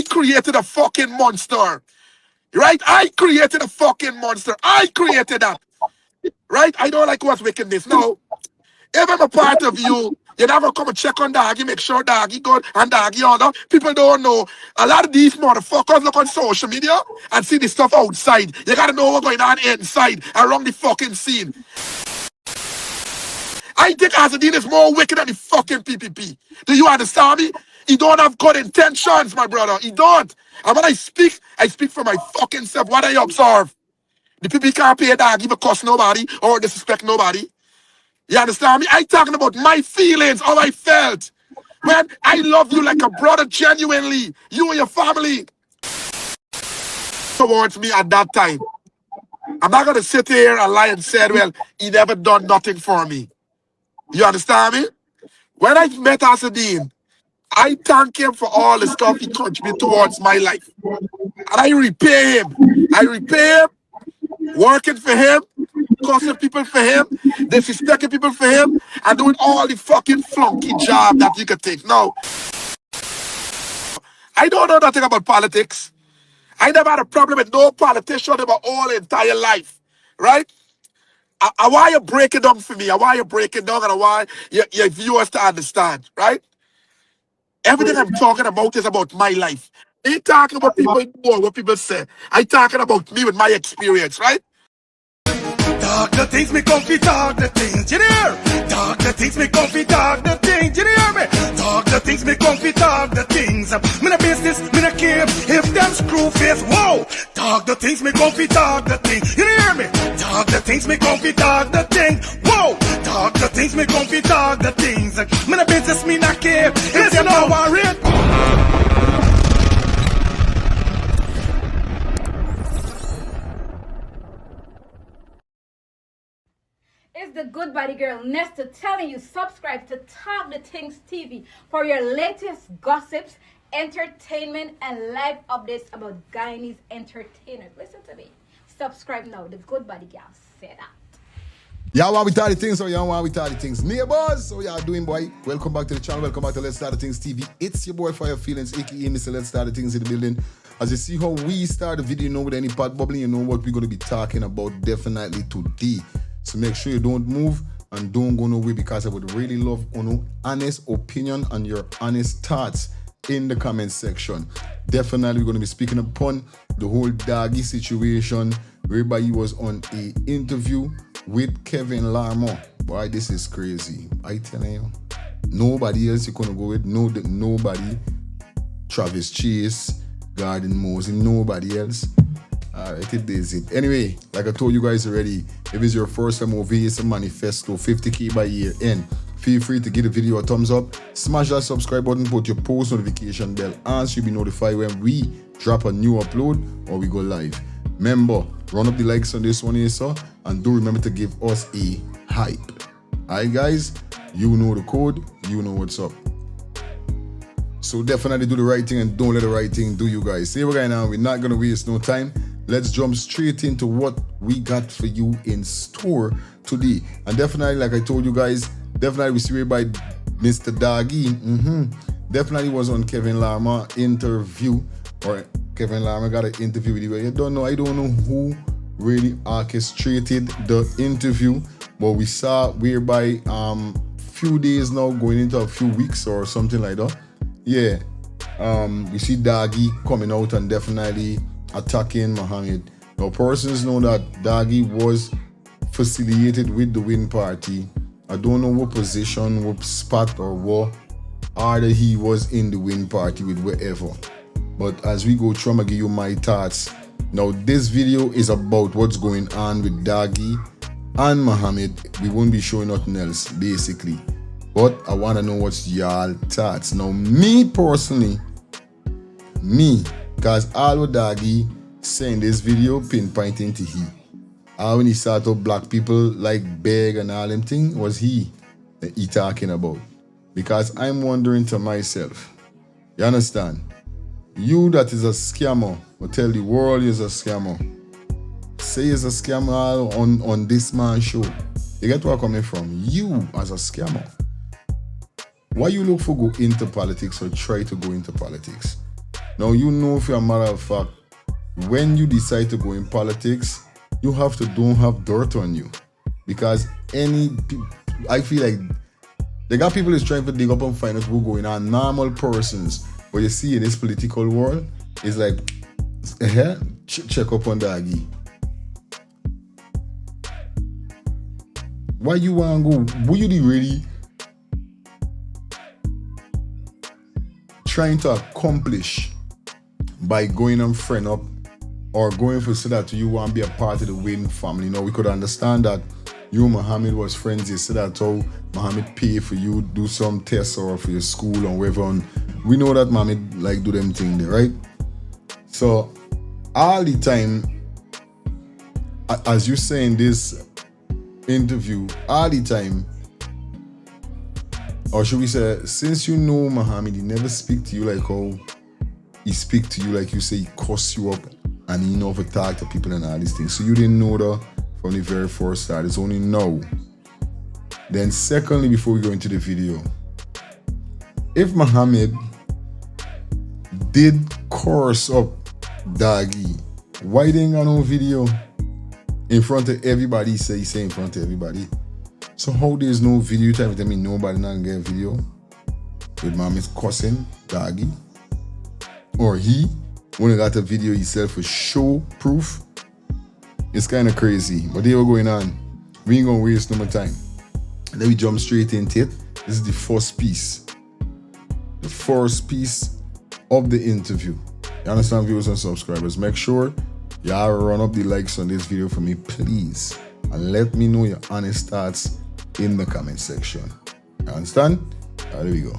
I created a fucking monster. Right? I created a fucking monster. I created that. Right? I don't like what's wickedness. No. If I'm a part of you, you never come and check on Doggy, make sure Doggy good and Doggy all that. People don't know. A lot of these motherfuckers look on social media and see the stuff outside. You gotta know what's going on inside around the fucking scene. I think Asadine is more wicked than the fucking PPP. Do you understand me? He don't have good intentions, my brother. He don't. And when I speak for my fucking self. What I observe. The PPP can't pay a dog, even cuss nobody or disrespect nobody. You understand me? I talking about my feelings, how I felt. Man, I love you like a brother, genuinely. You and your family. Towards me at that time. I'm not going to sit here and lie and say, well, he never done nothing for me. You understand me? When I met Asadine, I thank him for all the stuff he contributed towards my life. And I repay him. I repay him, working for him, cussing people for him, disrespecting people for him, and doing all the fucking flunky job that you could take. No. I don't know nothing about politics. I never had a problem with no politician in my whole entire life. Right? I want you break it down for me. I want you break it down and I want your viewers to understand. Right? Everything I'm talking about is about my life. I ain't talking about people know what people say. I talking about me with my experience, right? Talk the things, me comfy talk the things, you hear? Talk the things, me comfy talk the things, you hear me? Talk the things, me comfy talk the things. Me no business, me no care if them screw face, whoa! Talk the things, me comfy talk the things, you hear me? Talk the things, me comfy talk the things, whoa! Talk the things, me comfy talk the things. Me no business, me no care if them no worry. It's the good body girl Nesta telling you subscribe to Talk the Things TV for your latest gossips, entertainment, and live updates about Guyanese entertainers. Listen to me. Subscribe now. The good body girl said that. Y'all want we talk the things, or y'all want we talk the things? Neighbors, how y'all doing, boy? Welcome back to the channel. Welcome back to Let's Start the Things TV. It's your boy Fire Feelings, aka Mr. Let's Start the Things in the building. As you see how we start the video, you know, with any pot bubbling, you know what we're going to be talking about definitely today. So make sure you don't move and don't go nowhere, because I would really love honest opinion and your honest thoughts in the comment section. Definitely we're going to be speaking upon the whole Doggy situation, whereby he was on a interview with Kevin Larmo. Boy, this is crazy. I telling you, nobody else you gonna go with. Nobody. Travis Chase, Garden Mosey, nobody else. Alright, it is it. Anyway, like I told you guys already, if it's your first time over here, it's a manifesto, 50K by year end. Feel free to give the video a thumbs up, smash that subscribe button, put your post notification bell on so you'll be notified when we drop a new upload or we go live. Remember, run up the likes on this one here, sir, and do remember to give us a hype. Alright guys, you know the code, you know what's up. So definitely do the right thing and don't let the right thing do you guys. See what right now, we're not gonna waste no time. Let's jump straight into what we got for you in store today. And definitely, like I told you guys, definitely we see by Mr. Doggy. Definitely was on Kevin Larmo interview, or Kevin Larmo got an interview with you. I don't know who really orchestrated the interview, but we saw whereby few days now going into a few weeks or something like that. Yeah, we see Doggy coming out and definitely attacking Mohamed. Now persons know that Doggy was affiliated with the Win Party. I don't know what position, what spot or what order he was in the Win Party with wherever. But as we go through, I'm gonna give you my thoughts. Now this video is about what's going on with Doggy and Mohamed. We won't be showing nothing else basically. But I want to know what's y'all thoughts. Now me personally, because all what Doggy saying this video pinpointing to he. How when he started up black people like beg and all them thing was he that he talking about. Because I'm wondering to myself, you understand? You that is a scammer will tell the world is a scammer. Say is a scammer on this man's show. You get where I'm coming from? You as a scammer. Why you look for go into politics or try to go into politics? Now you know, for a matter of fact, when you decide to go in politics, you have to don't have dirt on you, because I feel like they got people is trying to dig up and find out who going on normal persons, but you see in this political world, it's like, check up on Doggy. Why you want to go? What you really trying to accomplish by going and friend up or going for so that you want to be a part of the Win family? Now we could understand that you and Mohamed was friends. You said that how Mohamed pay for you do some tests or for your school or whatever. And we know that Mohamed like do them thing there, right? So all the time, as you say in this interview, all the time, or should we say, since you know Mohamed, he never speak to you like how he speak to you, like you say he cuss you up and he never talk to people and all these things. So you didn't know that from the very first start. It's only now. Then secondly, before we go into the video, if Mohamed did curse up Doggy, why didn't got no video in front of everybody? He say in front of everybody. So how there's no video? You tell me nobody not gonna get a video with Mohamed cussing Doggy? Or he only got a video himself for show proof? It's kind of crazy, but they were going on. We ain't gonna waste no more time. Let me jump straight into it. This is the first piece. The first piece of the interview. You understand, viewers and subscribers? Make sure y'all run up the likes on this video for me, please. And let me know your honest thoughts in the comment section. You understand? There we go.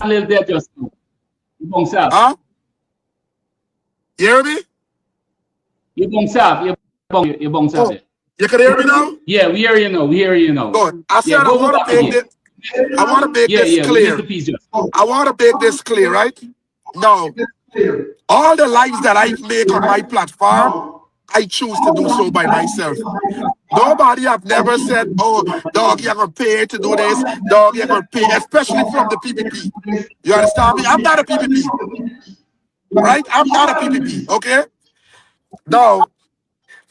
A little bit just Huh? You hear me? You bounce up. You bounce up. You can hear me now? Yeah, we hear you now. We hear you now. Good. I said Yeah, I want to make this. I want to make this clear. I want to make this clear, right? Now, all the lives that I make on my platform, I choose to do so by myself. Nobody have never said, oh, Doggy, I'm going to pay to do this. Doggy, I'm going to pay, especially from the PPP. You understand me? I'm not a PPP. Right? I'm not a PPP, okay? Now,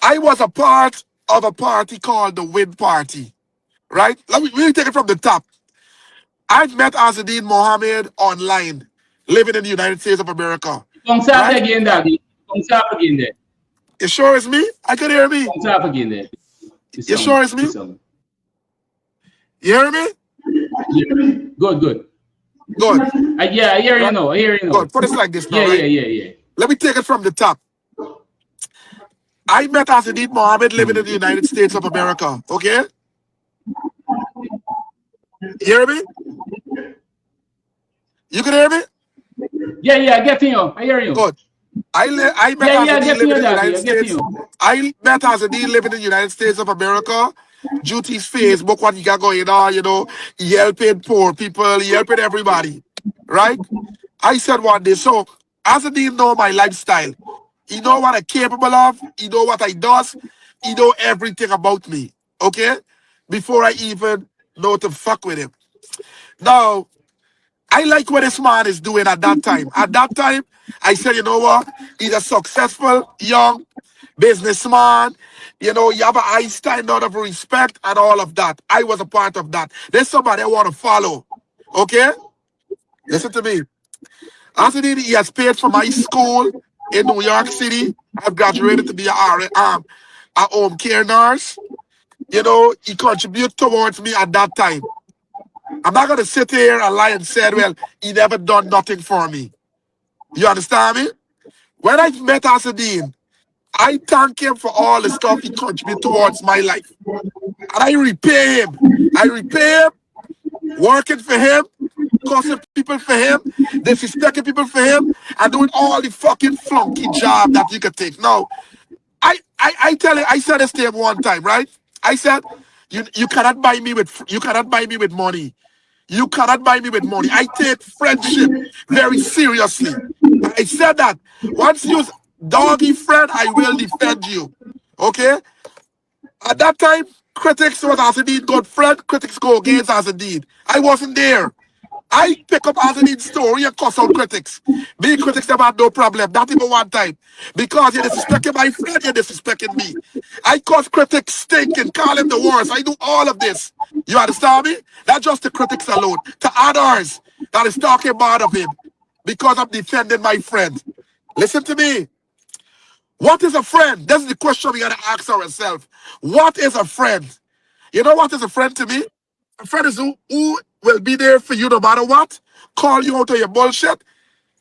I was a part of a party called the Win Party, right? Let me really take it from the top. I met Azadine Mohamed online, living in the United States of America. Bounce up again, Doggy. Bounce up again there. You sure it's me? I can hear me. Bounce up again there. You sure it's me? You hear me? Yeah. Good. Good. Yeah, I hear you now. Good. Put it like this now, right? Yeah. Let me take it from the top. I met Azadine Mohamed living in the United States of America, okay? You hear me? You can hear me? Yeah, getting you. I hear you. Good. I met Azadine living in the United States. I met Azadine living in the United States of America. Due to his Facebook, what he got going on, you know, he helping poor people, he helping everybody, right? I said one day, so Azadine know my lifestyle. He know what I'm capable of. He know what I does. He know everything about me, okay? Before I even know to fuck with him. Now, I like what this man is doing at that time. At that time, I said, you know what? He's a successful, young businessman. You know, you have a high standard of respect and all of that. I was a part of that. There's somebody I want to follow, okay? Listen to me. After he has paid for my school in New York City. I've graduated to be a home care nurse. You know, he contributed towards me at that time. I'm not going to sit here and lie and say, well, he never done nothing for me. You understand me? When I met Azadine, I thank him for all the stuff he contributed towards my life. And I repay him. Working for him, cussing people for him, disrespecting people for him, and doing all the fucking flunky job that you could take. Now, I tell you, I said this to him one time, right? I said, you cannot buy me with money. You cannot buy me with money. I take friendship very seriously. I said that once you're Doggy friend, I will defend you. Okay? At that time, critics was Azadine good friend, critics go against Azadine. I wasn't there. I pick up Azadin's story and cuss out critics. Me critics never had no problem, not even one time. Because you're disrespecting my friend, you're disrespecting me. I cause critics stinking, call him the worst. I do all of this. You understand me? Not just the critics alone. To others that is talking bad of him. Because I'm defending my friend. Listen to me. What is a friend? That's the question we gotta ask ourselves. What is a friend? You know what is a friend to me? A friend is who will be there for you no matter what, call you out of your bullshit,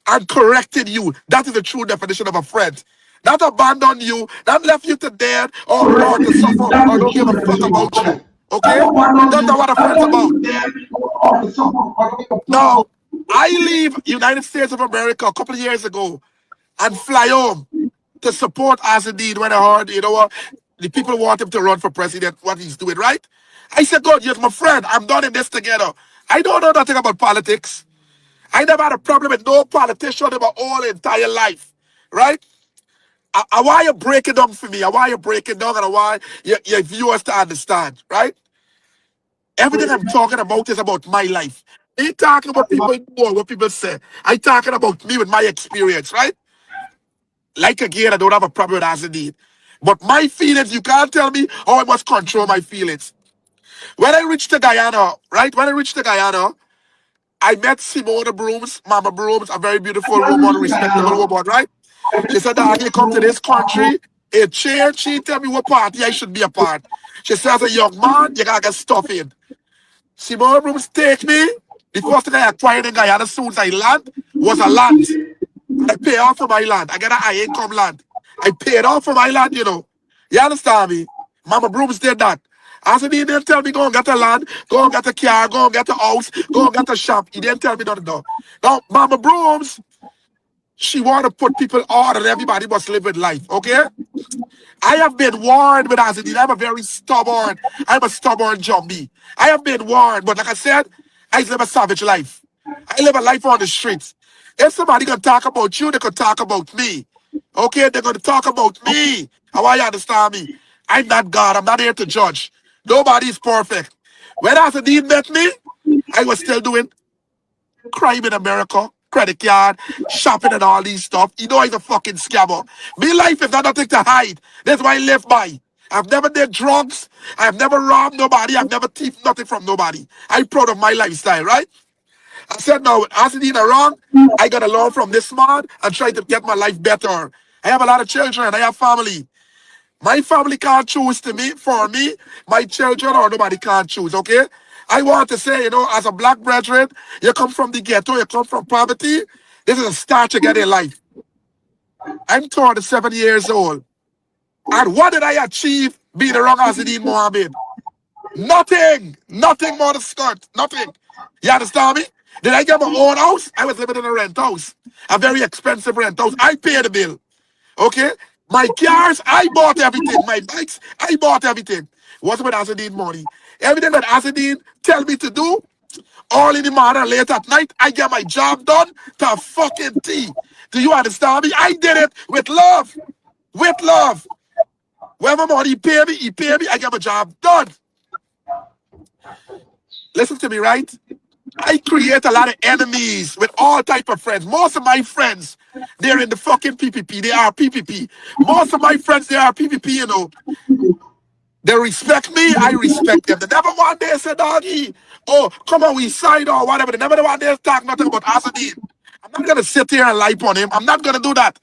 and corrected you. That is the true definition of a friend. Not abandon you, not left you to dead or to suffer or don't give a fuck about you. Okay? That's not what a friend's about. Now, I leave United States of America a couple of years ago and fly home to support Azadine when I heard, you know what, the people want him to run for president, what he's doing, right? I said, God, you're my friend. I'm done in this together. I don't know nothing about politics. I never had a problem with no politician in my whole entire life, right? I want you break it down for me. I want you break it down and I want your viewers to understand, right? Everything I'm talking about is about my life. I ain't talking about people more, what people say. I talking about me with my experience, right? Like again, I don't have a problem with Azadine. But my feelings, you can't tell me how I must control my feelings. When I reached to Guyana, right? When I reached to Guyana, I met Simona Brooms, Mama Brooms, a very beautiful woman, respectable woman, right? She said, Doggy, come to this country, a chair, she tell me what party I should be a part. She said, as a young man, you gotta get stuff in. Simona Brooms take me. The first thing I acquired in Guyana as soon as I land was a land. I pay off for my land. I got a high income land. I paid off for my land, you know. You understand me? Mama Brooms did that. As he didn't tell me go and get a land, go and get a car, go and get a house, go and get a shop. He didn't tell me nothing. No. Now, Mama Brooms, she want to put people on and everybody must live with life, okay? I have been warned with Azadine. I'm a stubborn zombie. I have been warned, but like I said, I live a savage life. I live a life on the streets. If somebody gonna talk about you, they could talk about me. Okay, they're gonna talk about me. How you understand me? I'm not God. I'm not here to judge. Nobody is perfect. When Azadine met me, I was still doing crime in America, credit card, shopping and all these stuff. You know he's a fucking scammer. Me life is not nothing to hide. That's why I live by. I've never did drugs. I've never robbed nobody. I've never thieved nothing from nobody. I'm proud of my lifestyle, right? I said now, with Asadine around, I gotta learn from this man and try to get my life better. I have a lot of children. I have family. My family can't choose for me. My children or nobody can't choose, okay? I want to say, you know, as a black brethren, you come from the ghetto, you come from poverty. This is a start to get in life. I'm 27 years old. And what did I achieve being around Azadine Mohamed? Nothing. Nothing more than skirt. Nothing. You understand me? Did I get my own house? I was living in a rent house. A very expensive rent house. I paid the bill. Okay? My cars, I bought everything. My bikes, I bought everything. Wasn't with Azadine money. Everything that Azadine tell me to do, all in the morning, late at night, I get my job done to a fucking T. Do you understand me? I did it with love. With love. Whenever money he pay me, I get my job done. Listen to me, right? I create a lot of enemies with all type of friends. Most of my friends, they're in the fucking PPP. They are PPP. Most of my friends, they are PPP, you know. They respect me, I respect them. They never one day say, Doggy, oh, come on, we side or whatever. They never one day talk nothing about Asadine. I'm not going to sit here and lie on him. I'm not going to do that.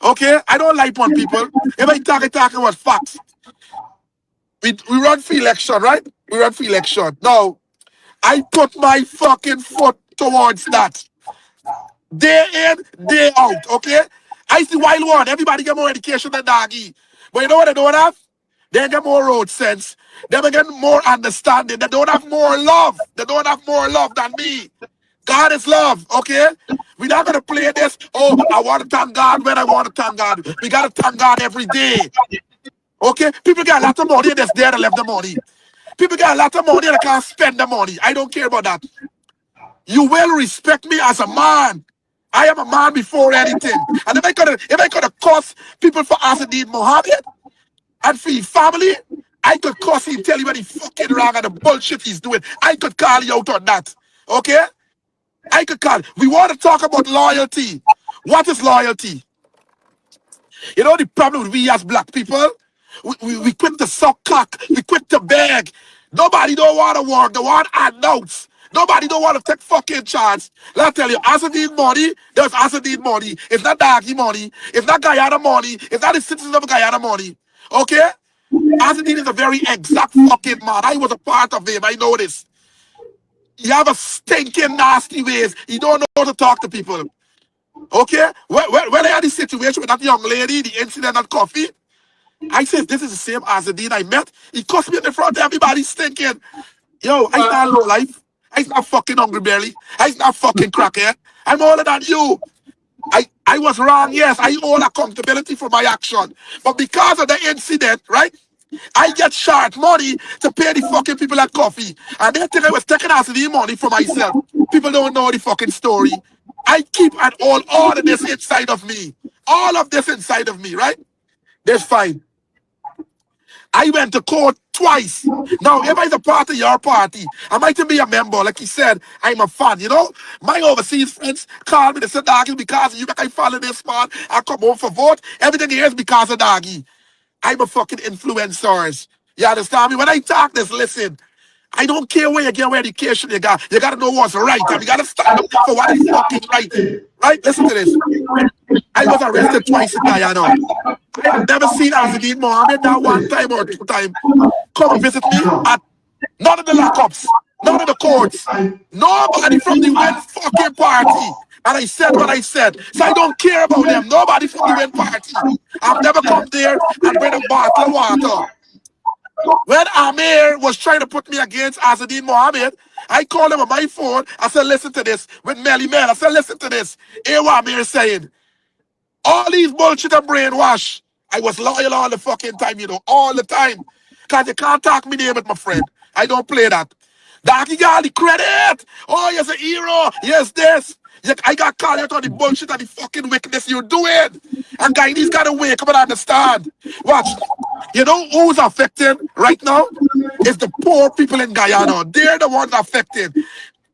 Okay? I don't lie on people. If I talk about facts. We run for election, right? We run for election. Now, I put my fucking foot towards that. Day in, day out, okay? I see wild one. Everybody get more education than Doggy. But you know what they don't have? They get more road sense. They get more understanding. They don't have more love. They don't have more love than me. God is love, okay? We're not going to play this, oh, I want to thank God when I want to thank God. We got to thank God every day. Okay? People get a lot of money that's there to left the money. People get a lot of money and they can't spend the money. I don't care about that. You will respect me as a man. I am a man before anything. And if I could have cost people for Azadine Mohamed and for his family, I could cost him, tell you what he fucking wrong and the bullshit he's doing. I could call you out on that. Okay? I could call. We want to talk about loyalty. What is loyalty? You know the problem with we as black people? We quit to suck cock. We quit to beg. Nobody don't want to work. They want handouts. Nobody don't want to take fucking chance. Let me tell you, as need money, there's as need money. It's not Doggy money. It's not Guyana money. It's not the citizens of Guyana money. Okay? Asadine is a very exact fucking man. I was a part of him. I know this. You have a stinking nasty ways. You don't know how to talk to people. Okay? When I had this situation with that young lady, the incident at coffee, I said, this is the same Asadine I met. He cussed me in the front of everybody stinking. Yo, I not low life. I not fucking hungry belly. I not fucking crackhead. I'm older than you. I was wrong, yes. I own accountability for my action. But because of the incident, right? I get short money to pay the fucking people at coffee. And they think I was taking out the money for myself. People don't know the fucking story. I keep and all of this inside of me. All of this inside of me, right? That's fine. I went to court twice. Now, if I'm a part of your party, I might be a member. Like he said, I'm a fan, you know? My overseas friends call me, they say, Doggy, because of you, I follow this man. I come home for vote. Everything here is because of Doggy. I'm a fucking influencer. You understand me? When I talk this, listen, I don't care where you get what education you got. You got to know what's right. And you got to stand up for what is fucking right. Right? Listen to this. I was arrested twice in Guyana. I have never seen Azadine Mohamed that one time or two times come and visit me at none of the lockups, none of the courts, nobody from the Win fucking party. And I said what I said. So I don't care about them. Nobody from the Win party. I've never come there and bring a bottle of water. When Amir was trying to put me against Azadine Mohamed, I called him on my phone. I said, listen to this. With Melly Mel, I said, listen to this. Hear what Amir is saying. All these bullshit and brainwash. I was loyal all the fucking time, you know, all the time. Because you can't talk me name with my friend. I don't play that. Doggy got the credit. Oh, you're a hero. Yes, this. I got called out on the bullshit and the fucking wickedness you're doing. And guys, he's got to wake up and understand. Watch. You know who's affected right now? It's the poor people in Guyana. They're the ones affected.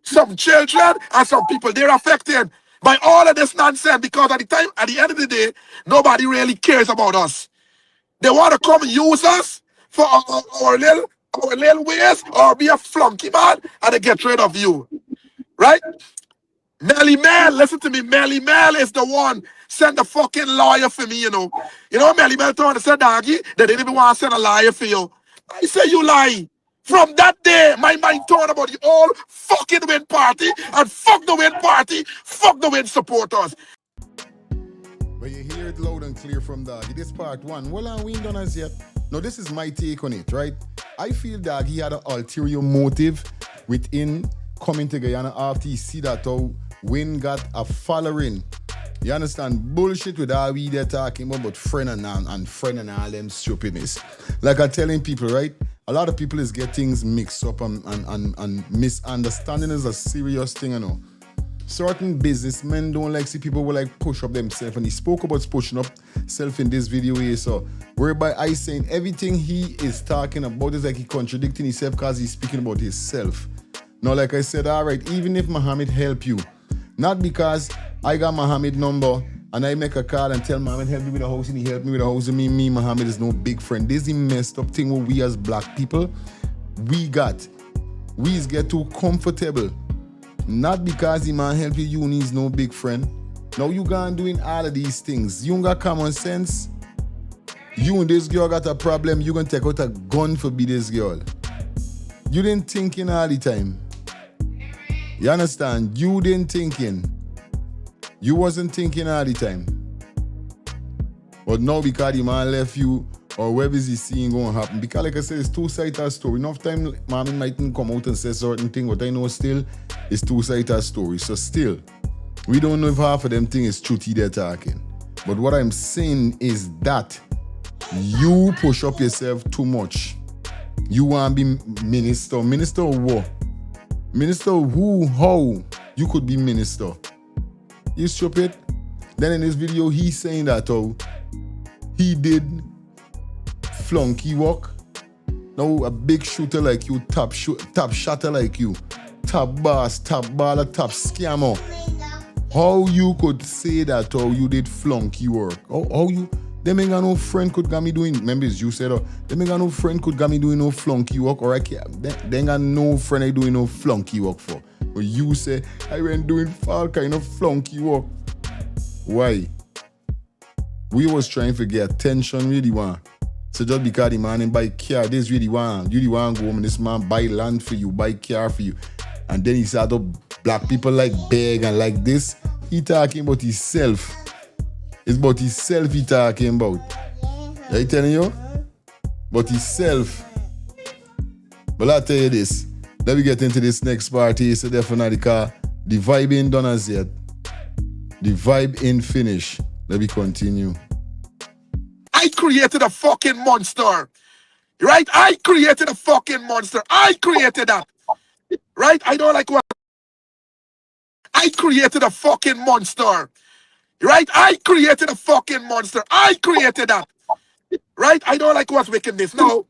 Some children and some people, they're affected by all of this nonsense because at the end of the day, nobody really cares about us. They want to come and use us for our little ways or be a flunky man and they get rid of you. Right? Melly Mel, listen to me. Melly Mel is the one send the fucking lawyer for me, you know. You know Melly Mel told me, said, Doggy, they didn't even want to send a lawyer for you. I say you lie. From that day, my mind turned about the whole fucking Win party and fuck the Win party, fuck the Win supporters. Well, you hear it loud and clear from Doggy. This part one. Well, we ain't done as yet. Now, this is my take on it, right? I feel Doggy had an ulterior motive within coming to Guyana after he see that how Win got a following. You understand? Bullshit with all we there talking about friend and all them stupidness. Like I'm telling people, right? A lot of people is get things mixed up and misunderstanding is a serious thing, you know. Certain businessmen don't like see people will like push up themselves, and he spoke about pushing up self in this video here, so whereby I saying everything he is talking about is like he contradicting himself because he's speaking about himself. Now, like I said, all right, even if Mohamed help you, not because I got Mohamed number and I make a call and tell Mohamed help me with a house and he help me with a house and me Mohamed is no big friend. This is the messed up thing where we as black people, we get too comfortable. Not because the man help you and he's no big friend. Now you gone doing all of these things. You ain't got common sense. You and this girl got a problem, you gonna take out a gun for be this girl. You didn't thinking all the time. You understand? You didn't thinking. You wasn't thinking all the time. But now because the man left you, or whatever is he seeing going to happen? Because like I said, it's two-sided story. Enough time, Mommy mightn't come out and say certain thing, but I know still, it's two-sided story. So still, we don't know if half of them thing is truthy they're talking. But what I'm saying is that you push up yourself too much. You want to be minister. Minister of what? Minister of who? How? You could be minister. You stupid. Then in this video, he's saying that he did flunky work. Now a big shooter like you, top shotter like you, top boss, top baller, top scammer. How you could say that or you did flunky work? How you, them ain't got no friend could got me doing, remember you said, them ain't got no friend could got me doing no flunky work, or I can't, they ain't got no friend I doing no flunky work for. But you say, I went doing all kind of flunky work. Why? We was trying to get attention, really want. So just because the man and buy car, this really want. You really want to go home and this man buy land for you, buy car for you. And then he start up black people like beg and like this. He talking about himself. It's about himself he talking about. I telling you? But himself. But I'll tell you this. Let me get into this next party. So definitely car. The vibe ain't done as yet. The vibe ain't finished. Let me continue. I created a fucking monster. Right? I created a fucking monster. I created that. Right? I don't like what. I created a fucking monster. Right? I created a fucking monster. I created that. Right? I don't like what's wickedness. No.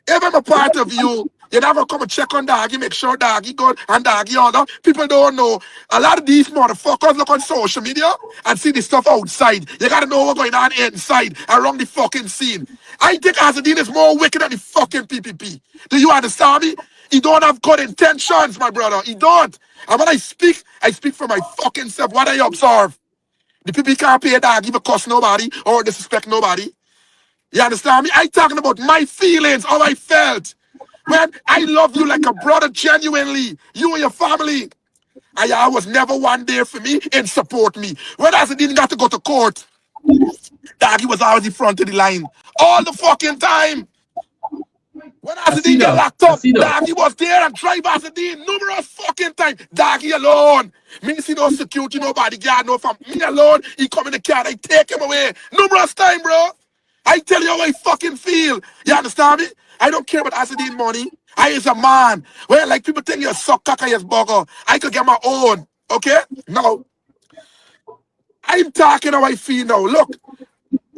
If I'm a part of you, you never come and check on Doggy, make sure Doggy good and Doggy all that. People don't know. A lot of these motherfuckers look on social media and see the stuff outside. You gotta know what's going on inside, around the fucking scene. I think Azadine is more wicked than the fucking PPP. Do you understand me? He don't have good intentions, my brother. He don't. And when I speak for my fucking self. What I observe. The PPP can't pay Doggy for cuss nobody or disrespect nobody. You understand me? I talking about my feelings, how I felt. Man, I love you like a brother genuinely. You and your family. I was never one there for me and support me. When I didn't got to go to court, Doggy was always in front of the line. All the fucking time. When I didn't get locked up, Doggy was there and drive Azadine numerous fucking times. Doggy alone. Me see no security, no bodyguard, no from me alone. He come in the car, I take him away. Numerous times, bro. I tell you how I fucking feel. You understand me? I don't care about Azadine money. I is a man. Well, like people think you're suck cock and you're bugger. I could get my own. Okay? No. I'm talking how I feel now. Look,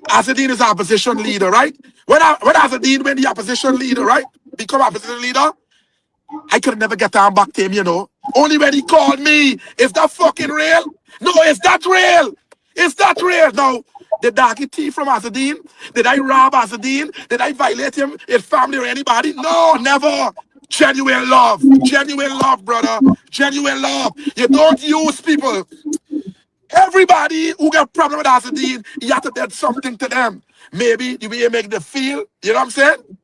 Azadine is our opposition leader, right? When Azadine went the opposition leader, right? Become opposition leader, I could never get down back to him, you know. Only when he called me. Is that fucking real? No, is that real? Is that real? No. Did Doggy thief from Azadine? Did I rob Azadine? Did I violate him, his family, or anybody? No, never. Genuine love. Genuine love, brother. Genuine love. You don't use people. Everybody who got problem with Azadine, you have to do something to them. Maybe the way you make them feel. You know what I'm saying?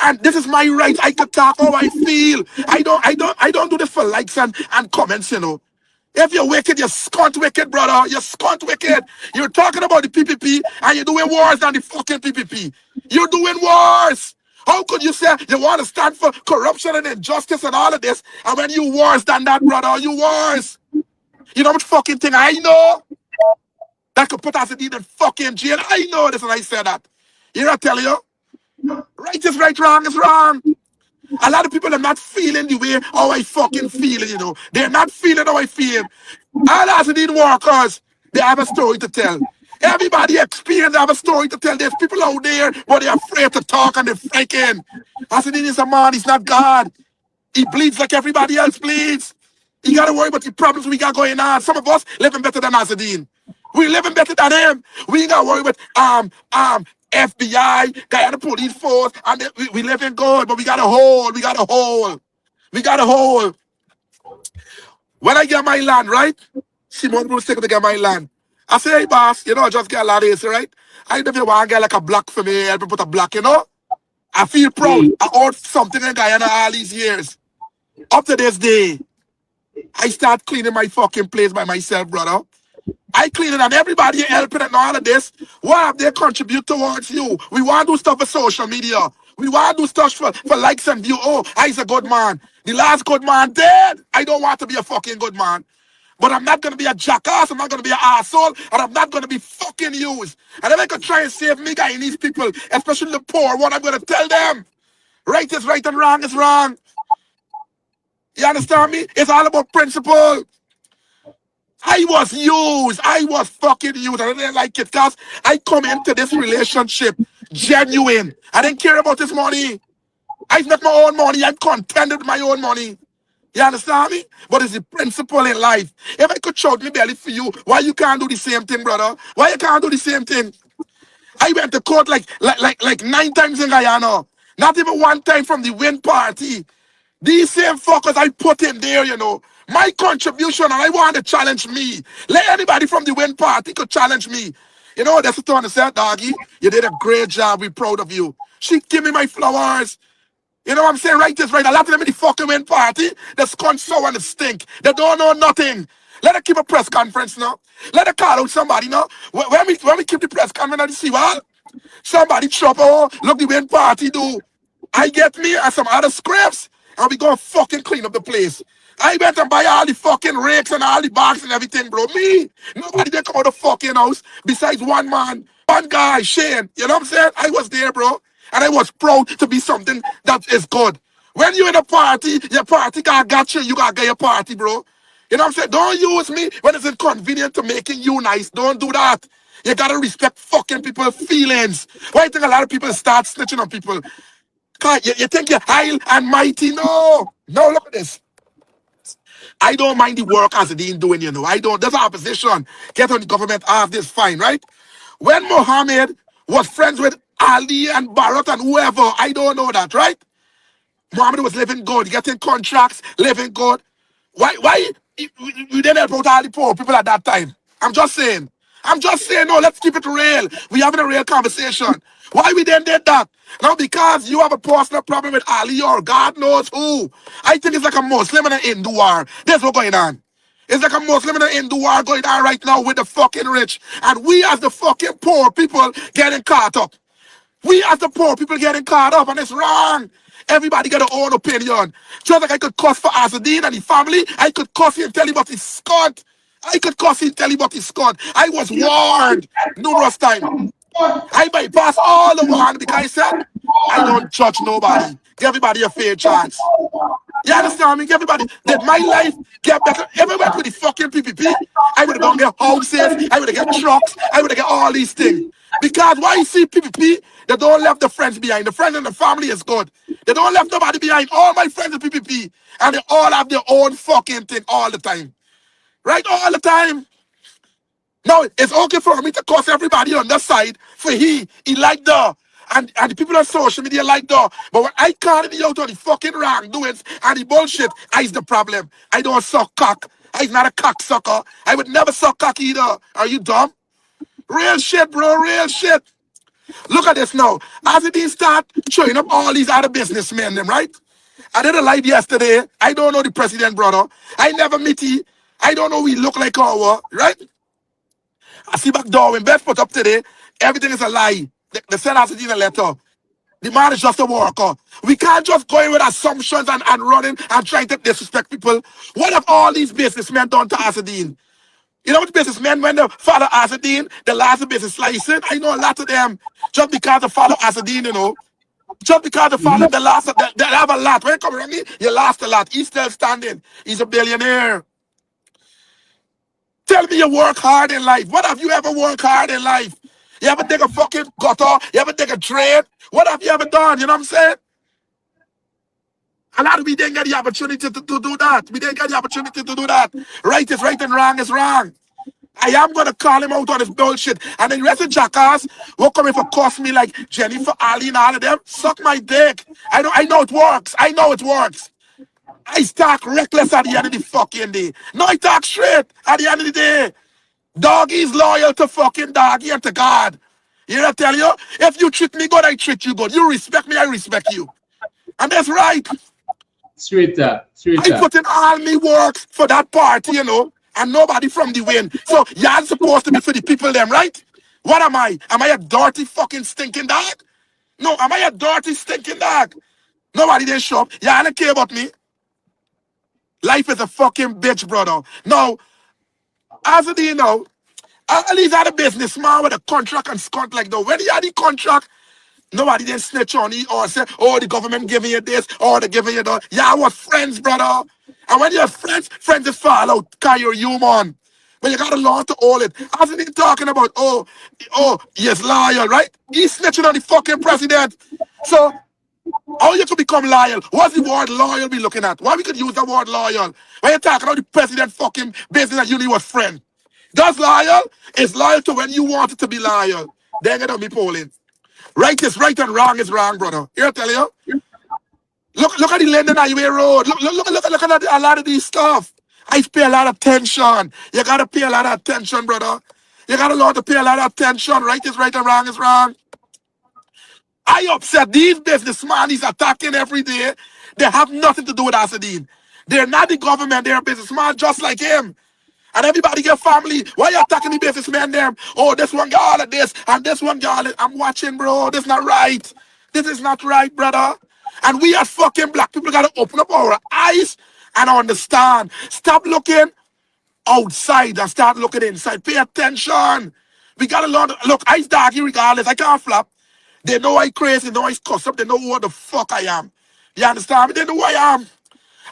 And this is my right. I could talk how I feel. I don't do this for likes and comments, you know. If you're wicked, you're scunt wicked, brother. You're scunt wicked. You're talking about the PPP and you're doing worse than the fucking PPP. You're doing worse. How could you say you want to stand for corruption and injustice and all of this, and when you worse than that, brother, you worse. You know what fucking thing I know? That could put us in the fucking jail. I know this and I said that. You know what I tell you? Right is right, wrong is wrong. A lot of people are not feeling the way how I fucking feel, you know. They're not feeling how I feel. All Azadine workers, they have a story to tell. Everybody experience have a story to tell. There's people out there, but they're afraid to talk and they're faking. Azadine is a man, he's not God. He bleeds like everybody else bleeds. You gotta worry about the problems we got going on. Some of us living better than Azadine. We living better than him. We ain't gotta worry about FBI, Guyana police force, and we living good, but we got a hole. When I get my land, right? Simon Bruce take to get my land. I say, hey boss, you know, I just get a lot of this, right? I don't know if you want to get like a block for me, help me put a block, you know? I feel proud. I owned something in Guyana all these years. Up to this day, I start cleaning my fucking place by myself, brother. I clean it and everybody helping and all of this. What have they contribute towards you? We want to do stuff for social media. We want to do stuff for likes and view. Oh, I's a good man. The last good man dead. I don't want to be a fucking good man. But I'm not going to be a jackass. I'm not going to be an asshole. And I'm not going to be fucking used. And if I could try and save me, these people, especially the poor, what I'm going to tell them. Right is right and wrong is wrong. You understand me? It's all about principle. I was used. I was fucking used. I didn't like it because I come into this relationship genuine. I didn't care about this money. I've got my own money. I'm content with my own money. You understand me? But it's the principle in life. If I could choke me belly for you, why you can't do the same thing, brother? Why you can't do the same thing? I went to court like 9 times in Guyana. Not even one time from the win party. These same fuckers I put in there, you know. My contribution, and I want to challenge me. Let anybody from the win party could challenge me. You know, that's what I said, Doggy. You did a great job. We're proud of you. She give me my flowers. You know what I'm saying? Right is right. A lot of them in the fucking win party, they sconce so and they stink. They don't know nothing. Let her keep a press conference now. Let her call out somebody now. When we keep the press conference, and see what? Somebody trouble. Look the win party do. I get me and some other scraps, and we gonna fucking clean up the place. I went and buy all the fucking rakes and all the bags and everything, bro. Me, nobody did come out of the fucking house besides one man, one guy, Shane. You know what I'm saying? I was there, bro. And I was proud to be something that is good. When you in a party, your party got you gotta get your party, bro. You know what I'm saying? Don't use me when it's inconvenient to making you nice. Don't do that. You gotta respect fucking people's feelings. Why you think a lot of people start snitching on people? God, you think you're high and mighty? No. No, look at this. I don't mind the work as the dean doing, you know. I don't. There's opposition. Get on the government off this fine, right? When Mohamed was friends with Ali and Barrett and whoever, I don't know that, right? Mohamed was living good, getting contracts, living good. Why we didn't help out all the poor people at that time? I'm just saying. I'm just saying, no, let's keep it real. We having a real conversation. Why we then did that? Now, because you have a personal problem with Ali or God knows who. I think it's like a Muslim and an Hindu war. That's what's going on. It's like a Muslim and an Hindu war going on right now with the fucking rich. And we as the fucking poor people getting caught up. We as the poor people getting caught up, and it's wrong. Everybody got their own opinion. Just like I could cuss for Azadine and the family, I could cuss him and tell him about his scunt. I could cuss him and tell him about his scunt. I was warned numerous times. I bypass all the warning because I said, I don't judge nobody. Give everybody a fair chance. You understand me? Give everybody. Did my life get better? Everywhere with the fucking PPP, I would have gone get houses, I would have get trucks, I would have get all these things. Because why you see PPP, they don't left the friends behind. The friends and the family is good. They don't left nobody behind. All my friends are PPP. And they all have their own fucking thing all the time. Right? All the time. Now, it's okay for me to curse everybody on that side for he like the. And the people on social media like the. But when I call it out on the fucking wrongdoings and the bullshit, I's the problem. I don't suck cock. I's not a cocksucker. I would never suck cock either. Are you dumb? Real shit, bro. Real shit. Look at this now. As it is start showing up all these other businessmen, them, right? I did a live yesterday. I don't know the president, brother. I never meet he. I don't know we look like our, right? I see back door when Beth put up today, everything is a lie. They sent us in a letter. The man is just a worker. We can't just go in with assumptions and running and trying to disrespect people. What have all these businessmen done to Asadine? You know what businessmen, when the father Asadine, the last business license, I know a lot of them. Just because the father Asadine, you know. Just because the father, the last, they have a lot. When you come around me, you lost a lot. He's still standing. He's a billionaire. Tell me you work hard in life. What have you ever worked hard in life? You ever dig a fucking gutter? You ever dig a drain? What have you ever done? You know what I'm saying? A lot of we didn't get the opportunity to do that. We didn't get the opportunity to do that. Right is right and wrong is wrong. I am going to call him out on his bullshit. And then the rest of jackass will come in for cost me like Jennifer, Ali, and all of them. Suck my dick. I know it works. I know it works. I talk reckless at the end of the fucking day. No, I talk straight at the end of the day. Doggy is loyal to fucking Doggy and to God. You know what I tell you? If you treat me good, I treat you good. You respect me, I respect you. And that's right. Straight up. I put in all me work for that party, you know, and nobody from the win. So you're supposed to be for the people them, right? What am I? Am I a dirty fucking stinking dog? No, am I a dirty stinking dog? Nobody didn't show up. Y'all don't care about me. Life is a fucking bitch, brother. Now, as do you know, all these other businessmen with a contract and scunt like that. When you had the contract, nobody didn't snitch on you or say, oh, the government giving you this or they giving you that. Yeah, I was friends, brother. And when you're friends, friends just fall out because you're human. But you gotta learn to hold it. I wasn't even talking about, oh, he's loyal, right? He's snitching on the fucking president. So How you could become loyal? What's the word loyal we looking at? Why we could use the word loyal? When you talking about the president fucking business that you was friend. That's loyal? It's loyal to when you want it to be loyal. Then get on me polling. Right is right and wrong is wrong, brother. Here I tell you. Look at the London Highway Road. Look at a lot of these stuff. I pay a lot of attention. You gotta pay a lot of attention, brother. You gotta learn to pay a lot of attention. Right is right and wrong is wrong. I upset these businessmen he's attacking every day. They have nothing to do with Asadine. They're not the government, they're a businessman just like him. And everybody get family. Why you attacking the businessmen them? Oh, this one got all of this, and this one got all of it. I'm watching, bro. This not right. This is not right, brother. And we as fucking black people gotta open up our eyes and understand. Stop looking outside and start looking inside. Pay attention. We gotta learn. Look, I's Doggy regardless. I can't flop. They know I crazy, they know I cuss up, they know what the fuck I am. You understand me? They know who I am.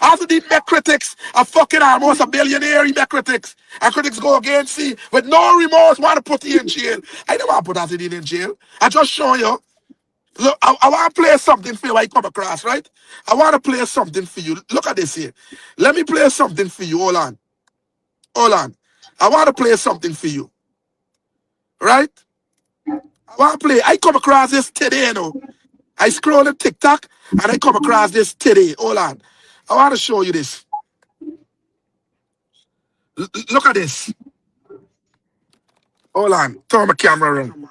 After these met critics, a fucking almost a billionaire, he met critics. And critics go against me with no remorse, want to put you in jail. I don't want to put Asadine in jail. I just show you. Look, I want to play something for you when I come across, right? I want to play something for you. Look at this here. Let me play something for you. Hold on. Hold on. I want to play something for you. Right? I want to play. I come across this today, you know. I scroll on TikTok and I come across this today. Hold on. I want to show you this. Look at this. Hold on. Turn my camera around.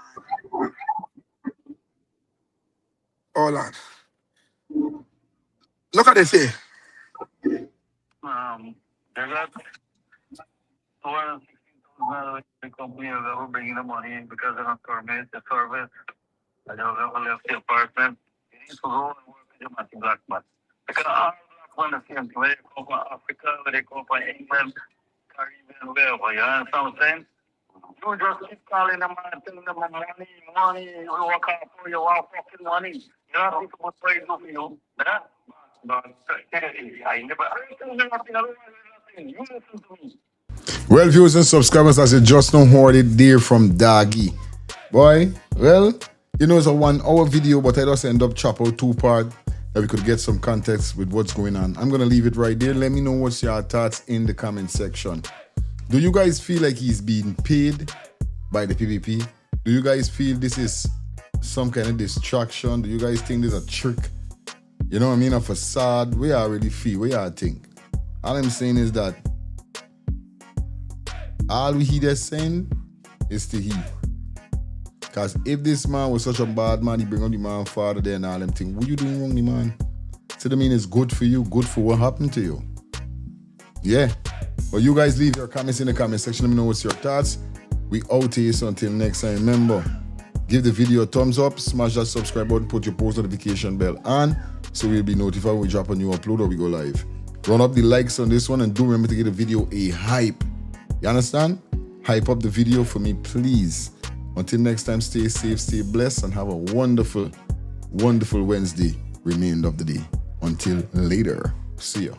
Hold on. Look at this here. There's a 216,000 company that were bringing the money in because they're not permit the service. I don't have left the apartment. You need to go and work with the Matty Black man. Because all black men are the same. Whether they come from Africa, whether they come from England, Caribbean, wherever. You understand what I'm saying? You just keep calling them and telling them money, you work hard for you want fucking money. You don't think about what it's for you. Yeah? But I never heard nothing. You listen to me. Well, viewers and subscribers, as you just know, heard it there from Doggy. Boy, well, you know, it's a 1 hour video, but I just end up chop out 2 parts that we could get some context with what's going on. I'm going to leave it right there. Let me know what's your thoughts in the comment section. Do you guys feel like he's being paid by the PPP? Do you guys feel this is some kind of distraction? Do you guys think this is a trick? You know what I mean? A facade? We already feel. We all think. All I'm saying is that all we hear that saying is to hear. Because if this man was such a bad man, he bring on the man father there and all them things. What you doing wrong, the man? So that mean it's good for you, good for what happened to you. Yeah. But you guys leave your comments in the comment section. Let me know what's your thoughts. We out here, so until next time. Remember, give the video a thumbs up, smash that subscribe button, put your post notification bell on, so we'll be notified when we drop a new upload or we go live. Run up the likes on this one and do remember to give the video a hype. You understand? Hype up the video for me, please. Until next time, stay safe, stay blessed, and have a wonderful, wonderful Wednesday remainder of the day. Until later. See ya.